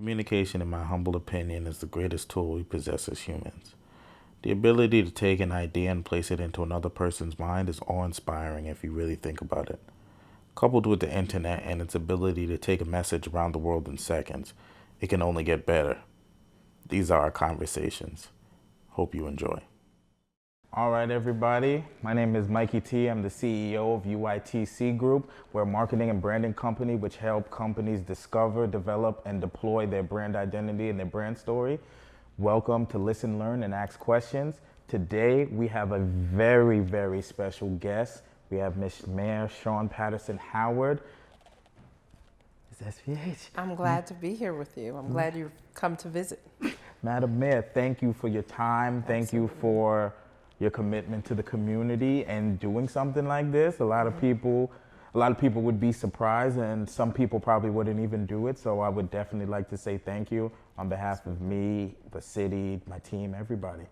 Communication, in my humble opinion, is the greatest tool we possess as humans. The ability to take an idea and place it into another person's mind is awe-inspiring if you really think about it. Coupled with the internet and its ability to take a message around the world in seconds, it can only get better. These are our conversations. Hope you enjoy. All right, everybody. My name is Mikey T. I'm the CEO of UITC Group. We're a marketing and branding company which help companies discover, develop, and deploy their brand identity and their brand story. Welcome to Listen, Learn, and Ask Questions. Today, we have a very, very special guest. We have Miss Mayor Shawyn Patterson-Howard. Is SPH? I'm glad to be here with you. I'm glad you've come to visit. Madam Mayor, thank you for your time. Thank you for your commitment to the community and doing something like this. A lot of people would be surprised, and some people probably wouldn't even do it. So I would definitely like to say thank you on behalf of me, the city, my team, everybody.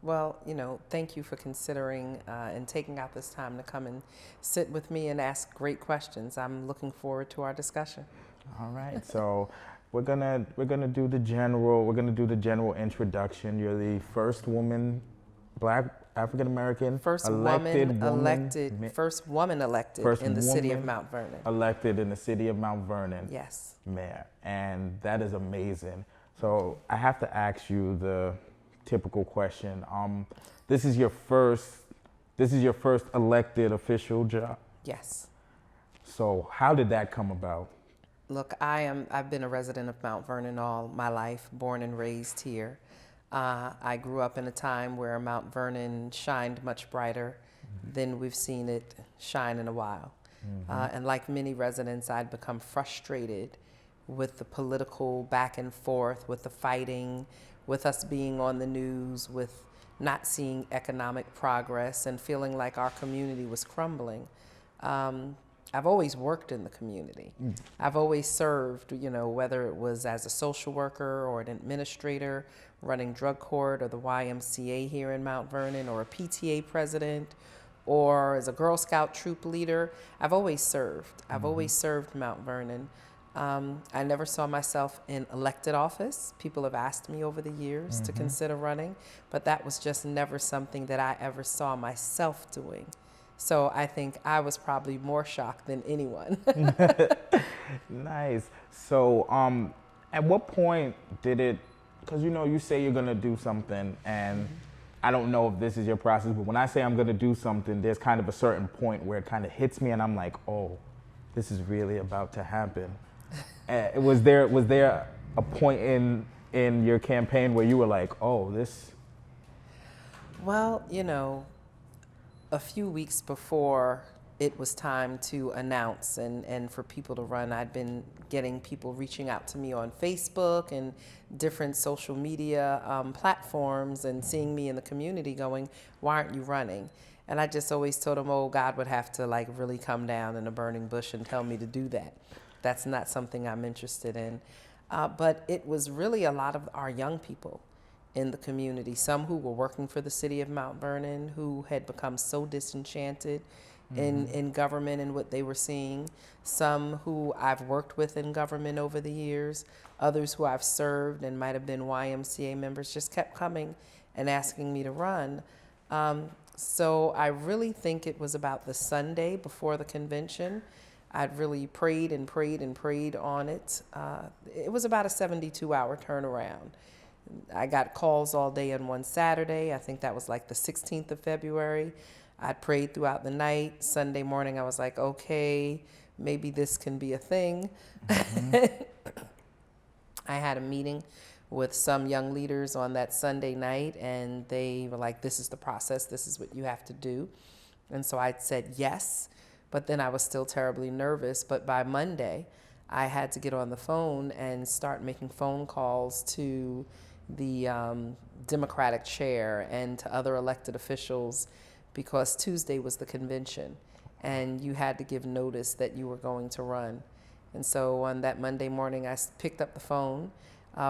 Well, thank you for considering and taking out this time to come and sit with me and ask great questions. I'm looking forward to our discussion. All right, so we're gonna do the general introduction. You're the first woman, Black African American, first woman elected in the city of Mount Vernon. Elected in the city of Mount Vernon. Yes. Mayor, and that is amazing. So I have to ask you the typical question. This is your first elected official job. Yes. So how did that come about? Look, I've been a resident of Mount Vernon all my life, born and raised here. I grew up in a time where Mount Vernon shined much brighter than we've seen it shine in a while. And like many residents, I'd become frustrated with the political back and forth, with the fighting, with us being on the news, with not seeing economic progress and feeling like our community was crumbling. I've always worked in the community. I've always served, whether it was as a social worker or an administrator, running drug court or the YMCA here in Mount Vernon, or a PTA president, or as a Girl Scout troop leader. I've always served. I've always served Mount Vernon. I never saw myself in elected office. People have asked me over the years to consider running, but that was just never something that I ever saw myself doing. So I think I was probably more shocked than anyone. Nice. So at what point did it, because you say you're gonna do something, and I don't know if this is your process, but when I say I'm gonna do something, there's kind of a certain point where it kind of hits me and I'm like, oh, this is really about to happen. Was there a point in your campaign where you were like, oh, this? Well, a few weeks before it was time to announce and for people to run, I'd been getting people reaching out to me on Facebook and different social media platforms, and seeing me in the community going, why aren't you running? And I just always told them, oh, God would have to really come down in a burning bush and tell me to do that. That's not something I'm interested in. But it was really a lot of our young people in the community, some who were working for the city of Mount Vernon, who had become so disenchanted in government and what they were seeing, some who I've worked with in government over the years, others who I've served and might have been YMCA members, just kept coming and asking me to run. So I really think it was about the Sunday before the convention. I'd really prayed and prayed and prayed on it. It was about a 72-hour turnaround. I got calls all day on one Saturday. I think that was like the 16th of February. I prayed throughout the night. Sunday morning, I was like, okay, maybe this can be a thing. I had a meeting with some young leaders on that Sunday night, and they were like, this is the process. This is what you have to do. And so I said yes, but then I was still terribly nervous. But by Monday, I had to get on the phone and start making phone calls to the Democratic chair and to other elected officials, because Tuesday was the convention and you had to give notice that you were going to run. And so on that Monday morning, I picked up the phone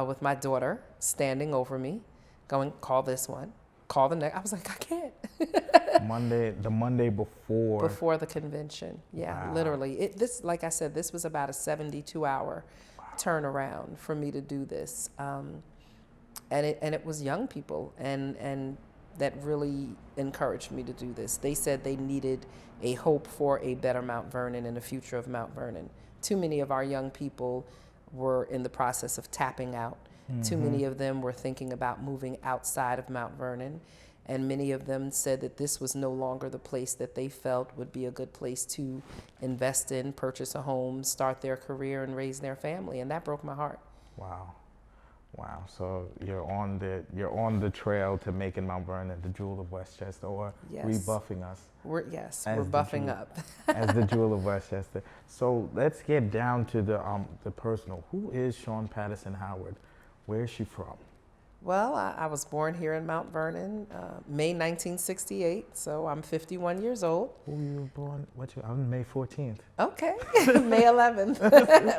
with my daughter standing over me, going, call this one, call the next. I was like, I can't. The Monday before. Before the convention, yeah, wow. Literally. Like I said, this was about a 72-hour turnaround for me to do this. And it was young people and that really encouraged me to do this. They said they needed a hope for a better Mount Vernon and a future of Mount Vernon. Too many of our young people were in the process of tapping out. Too many of them were thinking about moving outside of Mount Vernon. And many of them said that this was no longer the place that they felt would be a good place to invest in, purchase a home, start their career, and raise their family. And that broke my heart. Wow. Wow. So you're on the trail to making Mount Vernon the jewel of Westchester, or Yes. rebuffing us. We're As the buffing jewel- up. as the jewel of Westchester. So let's get down to the personal. Who is Shawyn Patterson-Howard? Where is she from? Well, I was born here in Mount Vernon, May 1968, so I'm 51 years old. Who were you born? I'm May 14th. Okay, May 11th.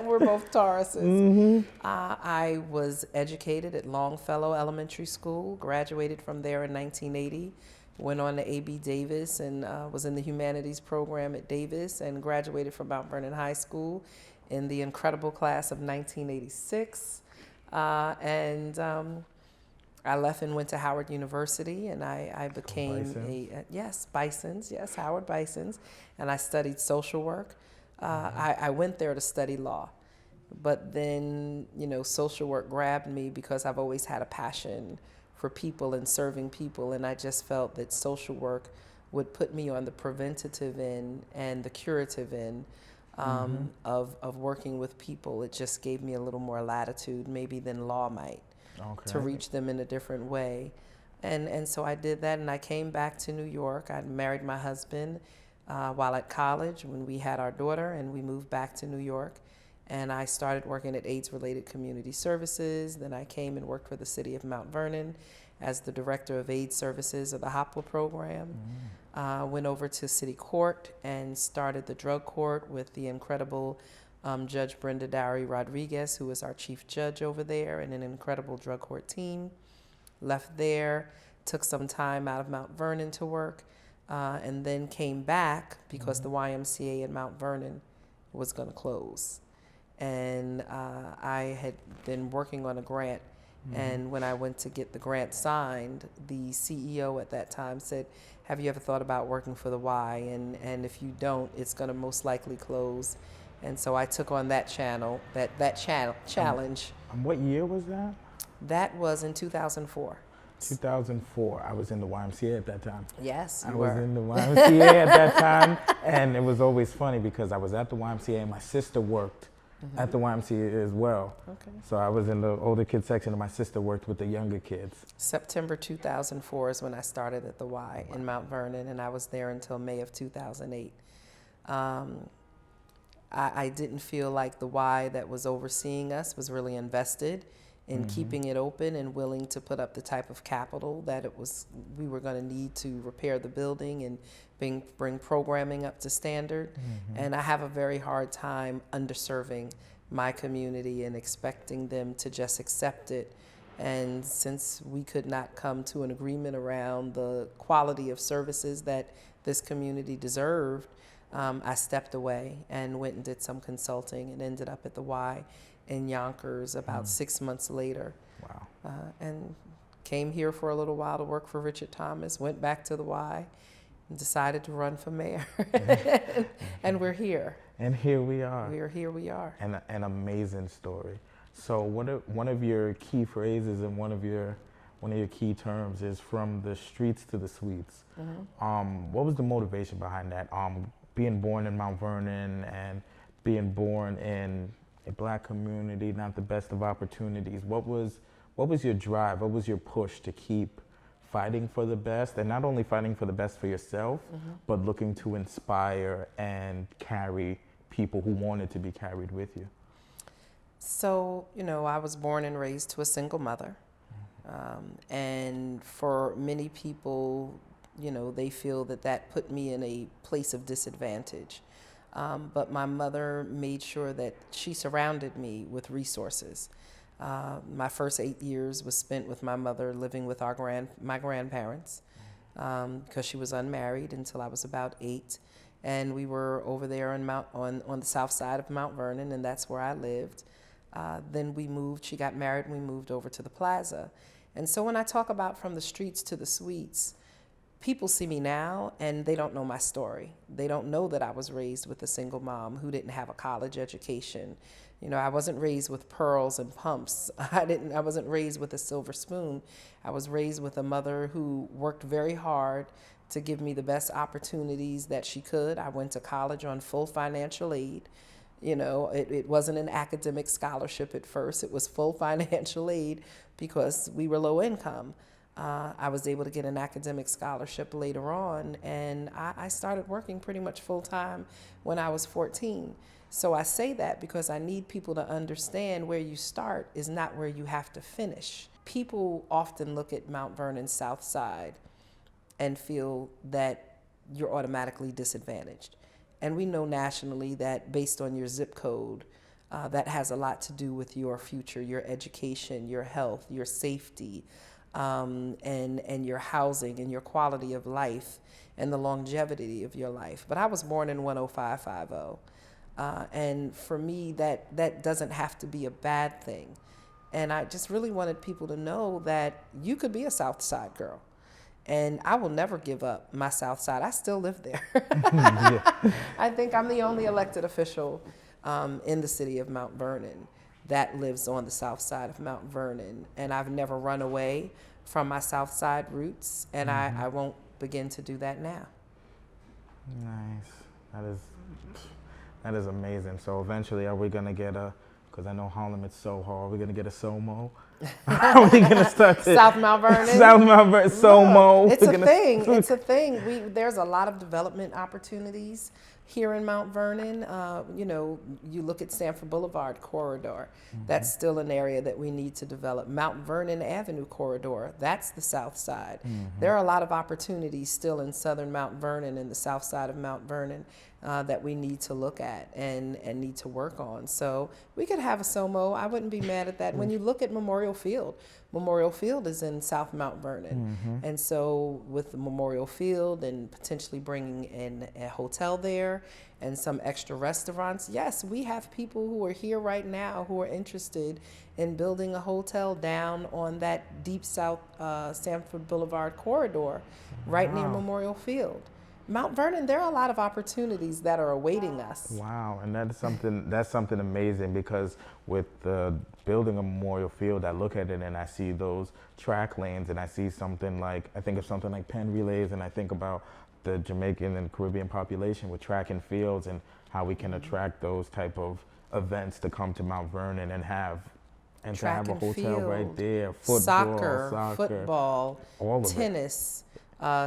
We're both Tauruses. I was educated at Longfellow Elementary School, graduated from there in 1980, went on to A.B. Davis and was in the humanities program at Davis and graduated from Mount Vernon High School in the incredible class of 1986. I left and went to Howard University, and I became Bisons, yes, Howard Bisons, and I studied social work. I went there to study law, but then, social work grabbed me because I've always had a passion for people and serving people, and I just felt that social work would put me on the preventative end and the curative end of working with people. It just gave me a little more latitude maybe than law might. Okay. To reach them in a different way. And so I did that, and I came back to New York. I married my husband while at college when we had our daughter, and we moved back to New York. And I started working at AIDS-related community services. Then I came and worked for the city of Mount Vernon as the director of AIDS services of the HOPWA program. Went over to city court and started the drug court with the incredible Judge Brenda Dowry Rodriguez, who was our chief judge over there, and an incredible drug court team. Left there, took some time out of Mount Vernon to work, and then came back because the YMCA in Mount Vernon was going to close. And I had been working on a grant, and when I went to get the grant signed, the CEO at that time said, "Have you ever thought about working for the Y? And if you don't, it's going to most likely close." And so I took on that challenge. And what year was that? That was in 2004. 2004. I was in the YMCA at that time. Yes, you I were. was in the YMCA at that time, and it was always funny because I was at the YMCA and my sister worked at the YMCA as well. Okay. So I was in the older kids section and my sister worked with the younger kids. September 2004 is when I started at the Y in Mount Vernon, and I was there until May of 2008. I didn't feel like the Y that was overseeing us was really invested in keeping it open and willing to put up the type of capital that we were going to need to repair the building and bring programming up to standard. And I have a very hard time underserving my community and expecting them to just accept it. And since we could not come to an agreement around the quality of services that this community deserved, I stepped away and went and did some consulting and ended up at the Y in Yonkers about 6 months later. Wow. And came here for a little while to work for Richard Thomas, went back to the Y, and decided to run for mayor. And we're here. And here we are. Here we are. And an amazing story. So one of your key phrases and one of your key terms is from the streets to the suites. What was the motivation behind that? Being born in Mount Vernon and being born in a Black community, not the best of opportunities. What was your drive? What was your push to keep fighting for the best, and not only fighting for the best for yourself, but looking to inspire and carry people who wanted to be carried with you? So, I was born and raised to a single mother. And for many people, they feel that put me in a place of disadvantage. But my mother made sure that she surrounded me with resources. My first 8 years was spent with my mother living with my grandparents because she was unmarried until I was about 8. And we were over there on the south side of Mount Vernon, and that's where I lived. Then we moved, she got married, and we moved over to the plaza. And so when I talk about from the streets to the suites, people see me now and they don't know my story. They don't know that I was raised with a single mom who didn't have a college education. You know, I wasn't raised with pearls and pumps. I wasn't raised with a silver spoon. I was raised with a mother who worked very hard to give me the best opportunities that she could. I went to college on full financial aid. You know, it wasn't an academic scholarship at first. It was full financial aid because we were low income. I was able to get an academic scholarship later on, and I started working pretty much full time when I was 14. So I say that because I need people to understand where you start is not where you have to finish. People often look at Mount Vernon's South Side and feel that you're automatically disadvantaged. And we know nationally that based on your zip code, that has a lot to do with your future, your education, your health, your safety, and your housing and your quality of life and the longevity of your life. But I was born in 10550. And for me, that doesn't have to be a bad thing. And I just really wanted people to know that you could be a South Side girl. And I will never give up my South Side. I still live there. I think I'm the only elected official in the city of Mount Vernon that lives on the South Side of Mount Vernon. And I've never run away from my South Side roots, and I won't begin to do that now. Nice. That is amazing. So eventually, are we going to get because I know Harlem is Soho, are we going to get a Somo? Are we going to start to South Mount Vernon? South Mount Vernon, Somo. It's a thing. It's a thing. There's a lot of development opportunities here in Mount Vernon. You know, you look at Sanford Boulevard corridor. That's still an area that we need to develop. Mount Vernon Avenue corridor, that's the south side. There are a lot of opportunities still in southern Mount Vernon and the south side of Mount Vernon that we need to look at and need to work on. So we could have a SOMO. I wouldn't be mad at that. When you look at Memorial Field is in South Mount Vernon. And so with the Memorial Field and potentially bringing in a hotel there and some extra restaurants, yes, we have people who are here right now who are interested in building a hotel down on that deep South Sanford Boulevard corridor right near Memorial Field. Mount Vernon, there are a lot of opportunities that are awaiting us. Wow, and that's something amazing, because with building a Memorial Field, I look at it and I see those track lanes, and I see I think of something like Penn Relays, and I think about the Jamaican and Caribbean population with track and fields and how we can attract those type of events to come to Mount Vernon and have to have a hotel right there, soccer, football, all of tennis.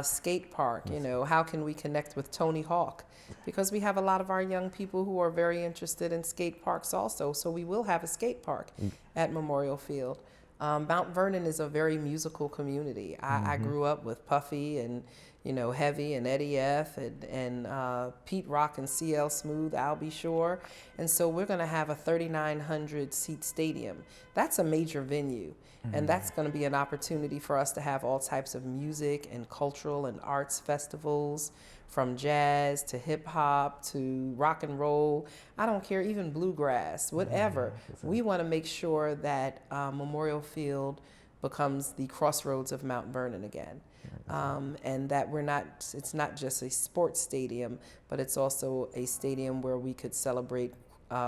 Skate park, you know, how can we connect with Tony Hawk? Because we have a lot of our young people who are very interested in skate parks also, so we will have a skate park at Memorial Field. Mount Vernon is a very musical community. I grew up with Puffy and, you know, Heavy and Eddie F. and Pete Rock and CL Smooth, I'll Be Sure. And so we're going to have a 3,900 seat stadium. That's a major venue. And that's going to be an opportunity for us to have all types of music and cultural and arts festivals, from jazz to hip hop to rock and roll. I don't care, even bluegrass, whatever. We want to make sure that Memorial Field becomes the crossroads of Mount Vernon again. And that it's not just a sports stadium, but it's also a stadium where we could celebrate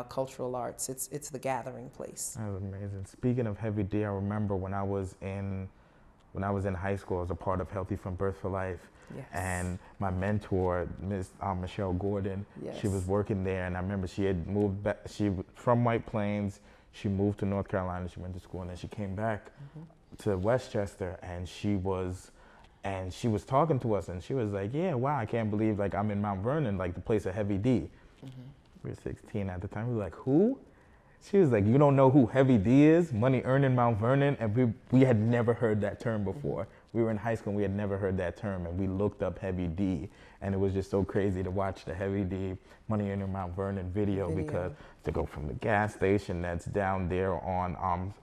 cultural arts. It's the gathering place. That was amazing. Speaking of Heavy D, I remember when I was in high school, I was a part of Healthy from Birth for Life. Yes. And my mentor, Miss Michelle Gordon, yes. She was working there, and I remember she had moved back. From White Plains, she moved to North Carolina. She went to school, and then she came back to Westchester, and she was talking to us, and she was like, "Yeah, wow, I can't believe I'm in Mount Vernon, the place of Heavy D." We were 16 at the time. We were like, "Who?" She was like, "You don't know who Heavy D is? Money earned in Mount Vernon?" And we had never heard that term before. We were in high school and we had never heard that term, and we looked up Heavy D, and it was just so crazy to watch the Heavy D Money Earned in Mount Vernon video, because to go from the gas station that's down there on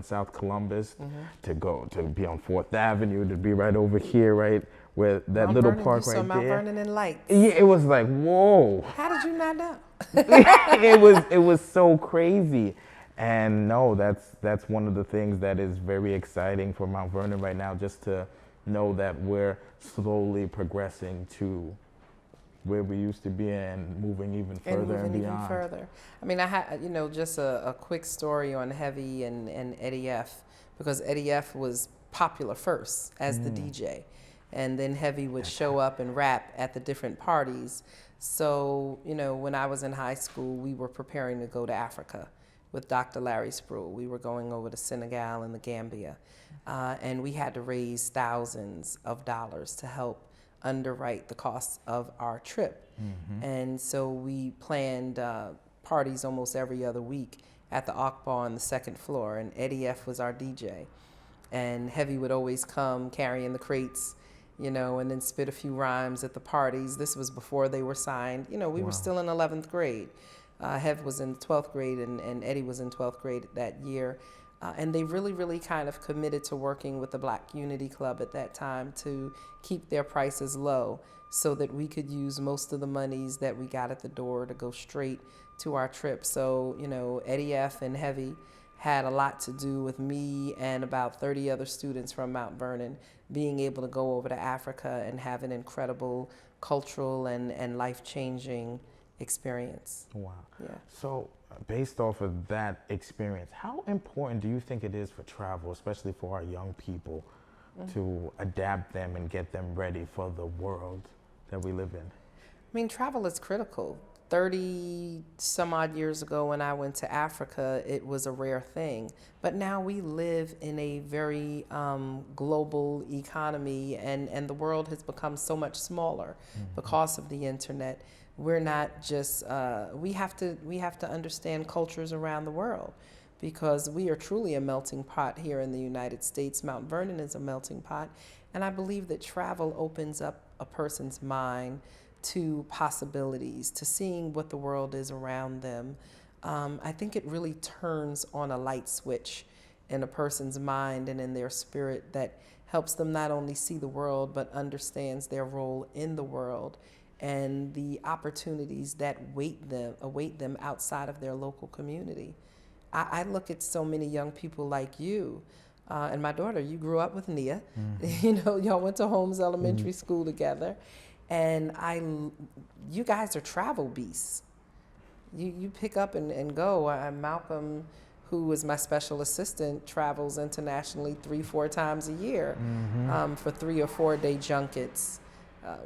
South Columbus to be on 4th Avenue, to be right over here, right where that Mount little Vernon, park you right saw Mount there. Vernon in lights. Yeah, it was like, whoa. How did you not know? It was so crazy. And no, that's one of the things that is very exciting for Mount Vernon right now, just to know that we're slowly progressing to where we used to be and moving even And further and moving even beyond. further. I mean, I had, just a quick story on Heavy and Eddie F, because Eddie F was popular first as the DJ. And then Heavy would show up and rap at the different parties. So, when I was in high school, we were preparing to go to Africa with Dr. Larry Spruill. We were going over to Senegal and the Gambia. And we had to raise thousands of dollars to help underwrite the costs of our trip. And so we planned parties almost every other week at the Akbar on the second floor, and Eddie F was our DJ. And Heavy would always come carrying the crates, and then spit a few rhymes at the parties. This was before they were signed. We were still in 11th grade. Hev was in 12th grade, and Eddie was in 12th grade that year. And they really, really kind of committed to working with the Black Unity Club at that time to keep their prices low so that we could use most of the monies that we got at the door to go straight to our trip. So, Eddie F and Heavy had a lot to do with me and about 30 other students from Mount Vernon being able to go over to Africa and have an incredible cultural and life-changing experience. Wow. Yeah. So, based off of that experience, how important do you think it is for travel, especially for our young people, to adapt them and get them ready for the world that we live in? I mean, travel is critical. 30 some odd years ago when I went to Africa, it was a rare thing. But now we live in a very global economy, and the world has become so much smaller because of the internet. We're not just, we have to understand cultures around the world, because we are truly a melting pot here in the United States. Mount Vernon is a melting pot. And I believe that travel opens up a person's mind to possibilities, to seeing what the world is around them. I think it really turns on a light switch in a person's mind and in their spirit that helps them not only see the world, but understands their role in the world and the opportunities that await them outside of their local community. I look at so many young people like you, and my daughter. You grew up with Nia. Y'all went to Holmes Elementary School together, and you guys are travel beasts. You pick up and go. Malcolm, who is my special assistant, travels internationally 3-4 times a year for 3 or 4 day junkets.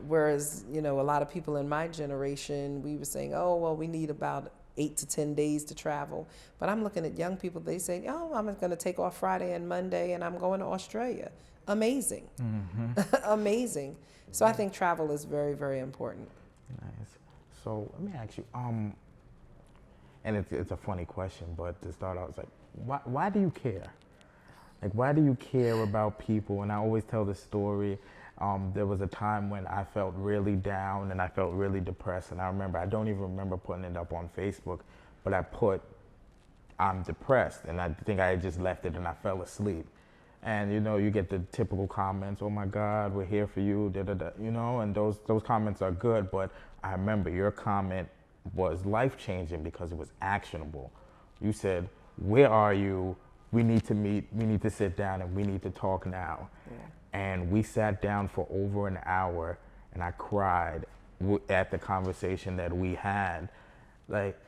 Whereas, a lot of people in my generation, we were saying, oh, well, we need about 8 to 10 days to travel. But I'm looking at young people, they say, oh, I'm going to take off Friday and Monday and I'm going to Australia. Amazing. Amazing. So I think travel is very, very important. Nice. So let me ask you, and it's a funny question, but to start out, it's like, why do you care? Like, why do you care about people? And I always tell this story. There was a time when I felt really down and I felt really depressed. And I don't even remember putting it up on Facebook, but I put, I'm depressed. And I think I had just left it and I fell asleep. And, you get the typical comments, oh my God, we're here for you, da da da, and those comments are good. But I remember your comment was life-changing because it was actionable. You said, where are you? We need to meet, we need to sit down, and we need to talk now. Yeah. And we sat down for over an hour, and I cried at the conversation that we had.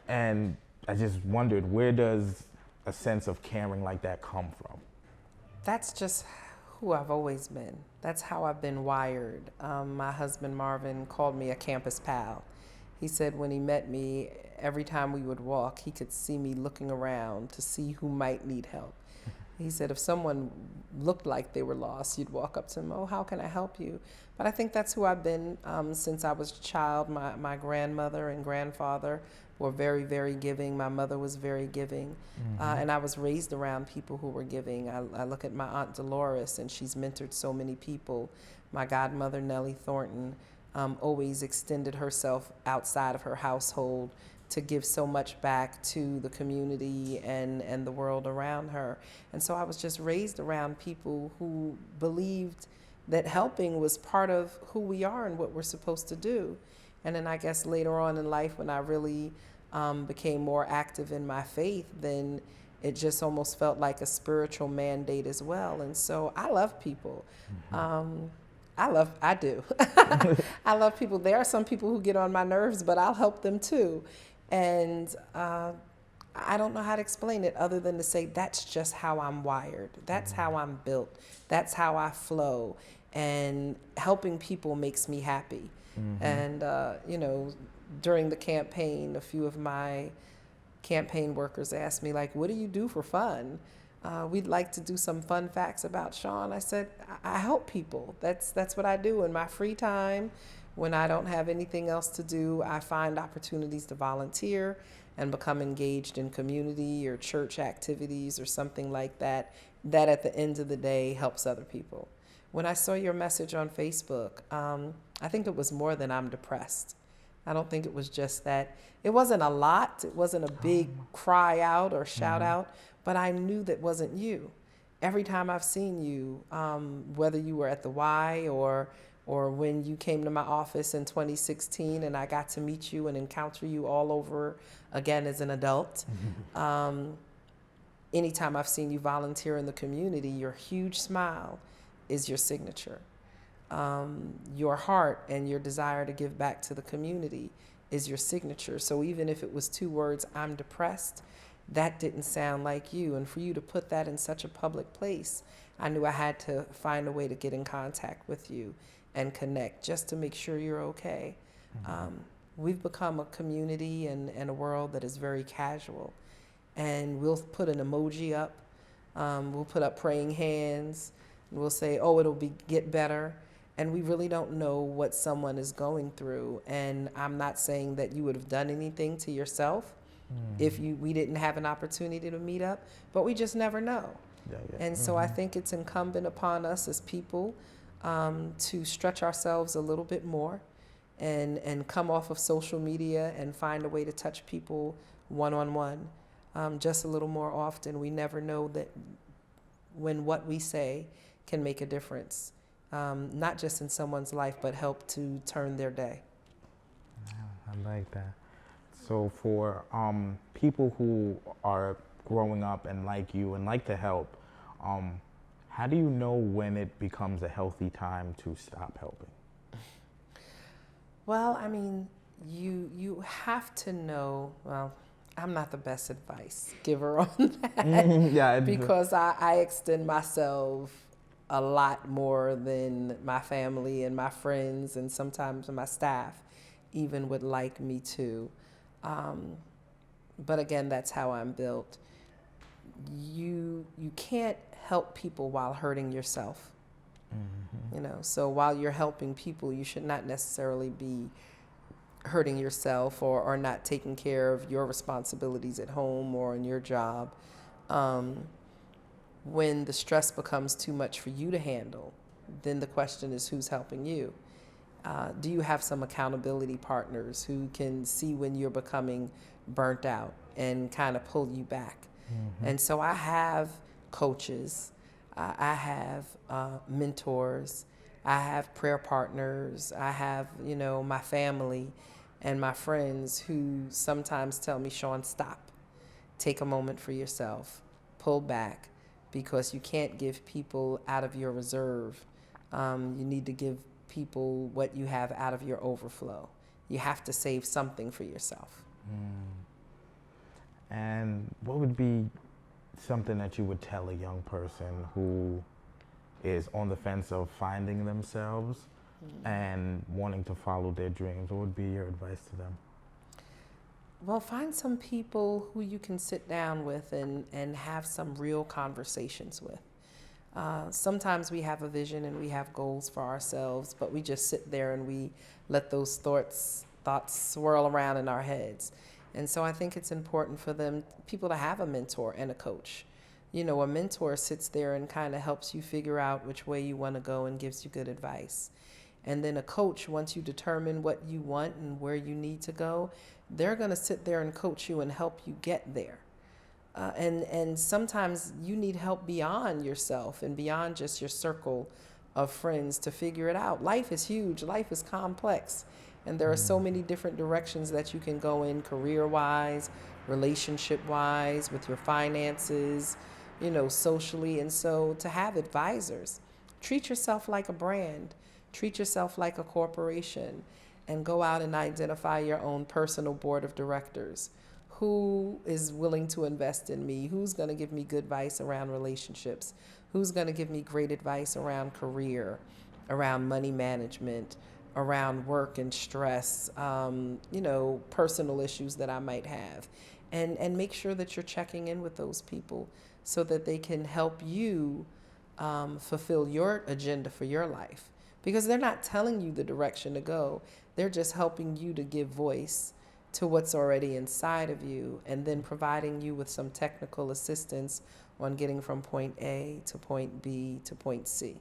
And I just wondered, where does a sense of caring like that come from? That's just who I've always been. That's how I've been wired. My husband, Marvin, called me a campus pal. He said when he met me, every time we would walk, he could see me looking around to see who might need help. He said if someone looked like they were lost, you'd walk up to them, oh, how can I help you? But I think that's who I've been since I was a child. My grandmother and grandfather were very, very giving. My mother was very giving. And I was raised around people who were giving. I look at my Aunt Dolores, and she's mentored so many people. My godmother, Nellie Thornton, always extended herself outside of her household to give so much back to the community and the world around her. And so I was just raised around people who believed that helping was part of who we are and what we're supposed to do. And then I guess later on in life, when I really became more active in my faith, then it just almost felt like a spiritual mandate as well. And so I love people. I do. I love people. There are some people who get on my nerves, but I'll help them too. And I don't know how to explain it other than to say that's just how I'm wired. That's how I'm built. That's how I flow. And helping people makes me happy. And, during the campaign, a few of my campaign workers asked me, like, what do you do for fun? We'd like to do some fun facts about Shawyn. I said, I help people. That's what I do in my free time. When I don't have anything else to do, I find opportunities to volunteer and become engaged in community or church activities or something like that, that at the end of the day helps other people. When I saw your message on Facebook, I think it was more than I'm depressed. I don't think it was just that. It wasn't a lot. It wasn't a big cry out or shout out, but I knew that wasn't you. Every time I've seen you, whether you were at the Y or when you came to my office in 2016 and I got to meet you and encounter you all over again as an adult. Anytime I've seen you volunteer in the community, your huge smile is your signature. Your heart and your desire to give back to the community is your signature. So even if it was 2 words, I'm depressed, that didn't sound like you. And for you to put that in such a public place, I knew I had to find a way to get in contact with you and connect just to make sure you're okay. We've become a community and a world that is very casual. And we'll put an emoji up. We'll put up praying hands. And we'll say, oh, get better. And we really don't know what someone is going through. And I'm not saying that you would have done anything to yourself if we didn't have an opportunity to meet up, but we just never know. And so I think it's incumbent upon us as people to stretch ourselves a little bit more and come off of social media and find a way to touch people one-on-one just a little more often. We never know that when what we say can make a difference, not just in someone's life, but help to turn their day. I like that. So for people who are growing up and like you and like to help, how do you know when it becomes a healthy time to stop helping? Well, I mean, you have to know, well, I'm not the best advice giver on that because I extend myself a lot more than my family and my friends and sometimes my staff even would like me to. But again, that's how I'm built. You can't help people while hurting yourself. So while you're helping people, you should not necessarily be hurting yourself or not taking care of your responsibilities at home or in your job. When the stress becomes too much for you to handle, then the question is who's helping you? Do you have some accountability partners who can see when you're becoming burnt out and kind of pull you back? And so I have coaches, I have mentors, I have prayer partners, I have, my family and my friends who sometimes tell me, Shawyn, stop, take a moment for yourself, pull back, because you can't give people out of your reserve. You need to give people what you have out of your overflow. You have to save something for yourself. And what would be something that you would tell a young person who is on the fence of finding themselves and wanting to follow their dreams? What would be your advice to them? Well, find some people who you can sit down with and have some real conversations with. Sometimes we have a vision and we have goals for ourselves, but we just sit there and we let those thoughts swirl around in our heads. And so I think it's important for people to have a mentor and a coach. A mentor sits there and kind of helps you figure out which way you want to go and gives you good advice. And then a coach, once you determine what you want and where you need to go, they're going to sit there and coach you and help you get there. And sometimes you need help beyond yourself and beyond just your circle of friends to figure it out. Life is huge. Life is complex. And there are so many different directions that you can go in career-wise, relationship wise, with your finances, you know, socially. And so to have advisors, treat yourself like a brand, treat yourself like a corporation, and go out and identify your own personal board of directors. Who is willing to invest in me? Who's going to give me good advice around relationships? Who's going to give me great advice around career, around money management, around work and stress, you know, personal issues that I might have? And make sure that you're checking in with those people so that they can help you fulfill your agenda for your life. Because they're not telling you the direction to go, they're just helping you to give voice to what's already inside of you, and then providing you with some technical assistance on getting from point A to point B to point C.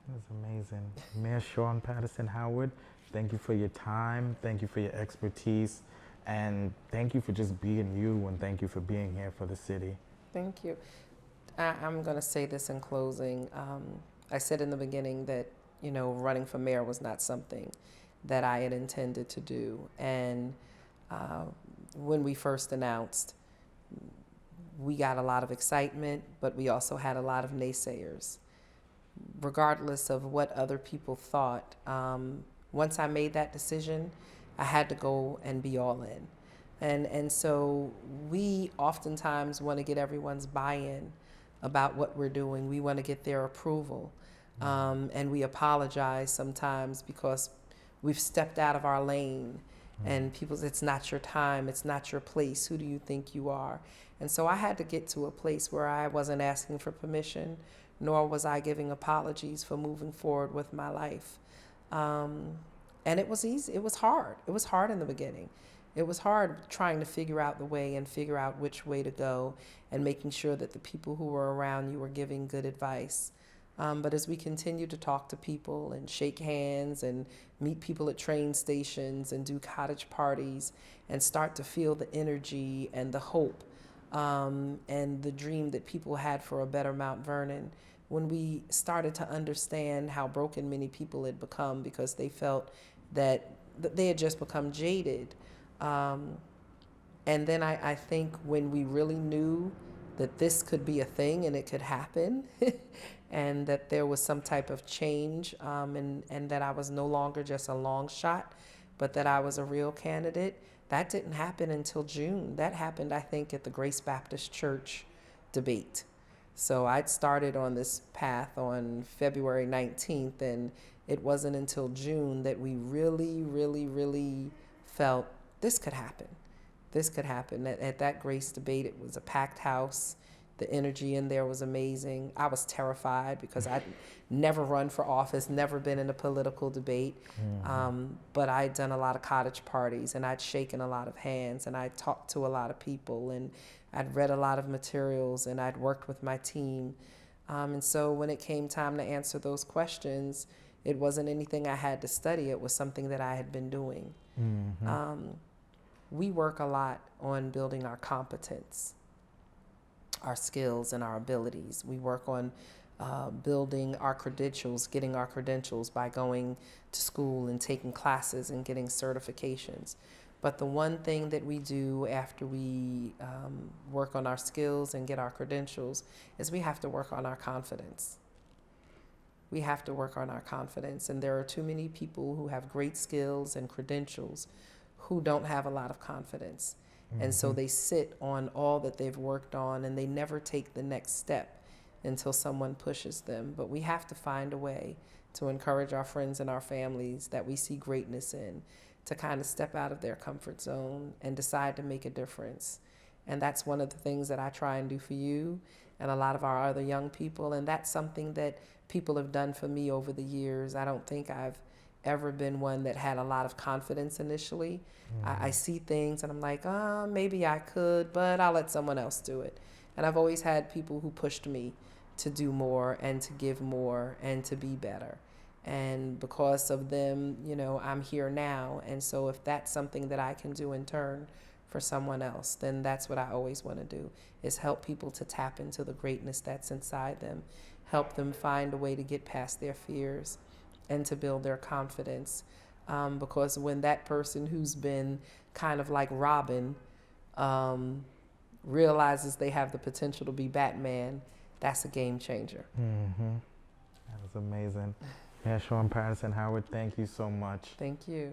That's amazing. Mayor Shawyn Patterson-Howard, thank you for your time, thank you for your expertise, and thank you for just being you, and thank you for being here for the city. Thank you. I'm going to say this in closing. I said in the beginning that, you know, running for mayor was not something that I had intended to do. And when we first announced, we got a lot of excitement, but we also had a lot of naysayers. Regardless of what other people thought, once I made that decision, I had to go and be all in. And so we oftentimes want to get everyone's buy-in about what we're doing. We want to get their approval. And we apologize sometimes because we've stepped out of our lane and people say, it's not your time, it's not your place, who do you think you are? And so I had to get to a place where I wasn't asking for permission, nor was I giving apologies for moving forward with my life. And it was easy, it was hard. It was hard in the beginning. It was hard trying to figure out the way and figure out which way to go and making sure that the people who were around you were giving good advice. But as we continue to talk to people and shake hands and meet people at train stations and do cottage parties and start to feel the energy and the hope and the dream that people had for a better Mount Vernon, when we started to understand how broken many people had become because they felt that they had just become jaded. And then I think when we really knew that this could be a thing and it could happen and that there was some type of change, and that I was no longer just a long shot, but that I was a real candidate, that didn't happen until June. That happened, I think, at the Grace Baptist Church debate. So I'd started on this path on February 19th, and it wasn't until June that we really, really, really felt this could happen. This could happen. At that Grace debate, it was a packed house. The energy in there was amazing. I was terrified because I'd never run for office, never been in a political debate. But I'd done a lot of cottage parties, and I'd shaken a lot of hands, and I'd talked to a lot of people, and I'd read a lot of materials, and I'd worked with my team. And so when it came time to answer those questions, it wasn't anything I had to study. It was something that I had been doing. We work a lot on building our competence, our skills, and our abilities. We work on building our credentials, getting our credentials by going to school and taking classes and getting certifications. But the one thing that we do after we work on our skills and get our credentials is we have to work on our confidence. We have to work on our confidence. And there are too many people who have great skills and credentials who don't have a lot of confidence. And so they sit on all that they've worked on, and they never take the next step until someone pushes them. But we have to find a way to encourage our friends and our families that we see greatness in, to kind of step out of their comfort zone and decide to make a difference. And that's one of the things that I try and do for you and a lot of our other young people. And that's something that people have done for me over the years. I don't think I've ever been one that had a lot of confidence initially. I see things and I'm like, maybe I could, but I'll let someone else do it. And I've always had people who pushed me to do more and to give more and to be better. And because of them, you know, I'm here now. And so if that's something that I can do in turn for someone else, then that's what I always want to do, is help people to tap into the greatness that's inside them, help them find a way to get past their fears and to build their confidence. because when that person who's been kind of like Robin realizes they have the potential to be Batman, that's a game changer. Mm-hmm. That was amazing. Yeah, Shawyn Patterson-Howard, thank you so much. Thank you.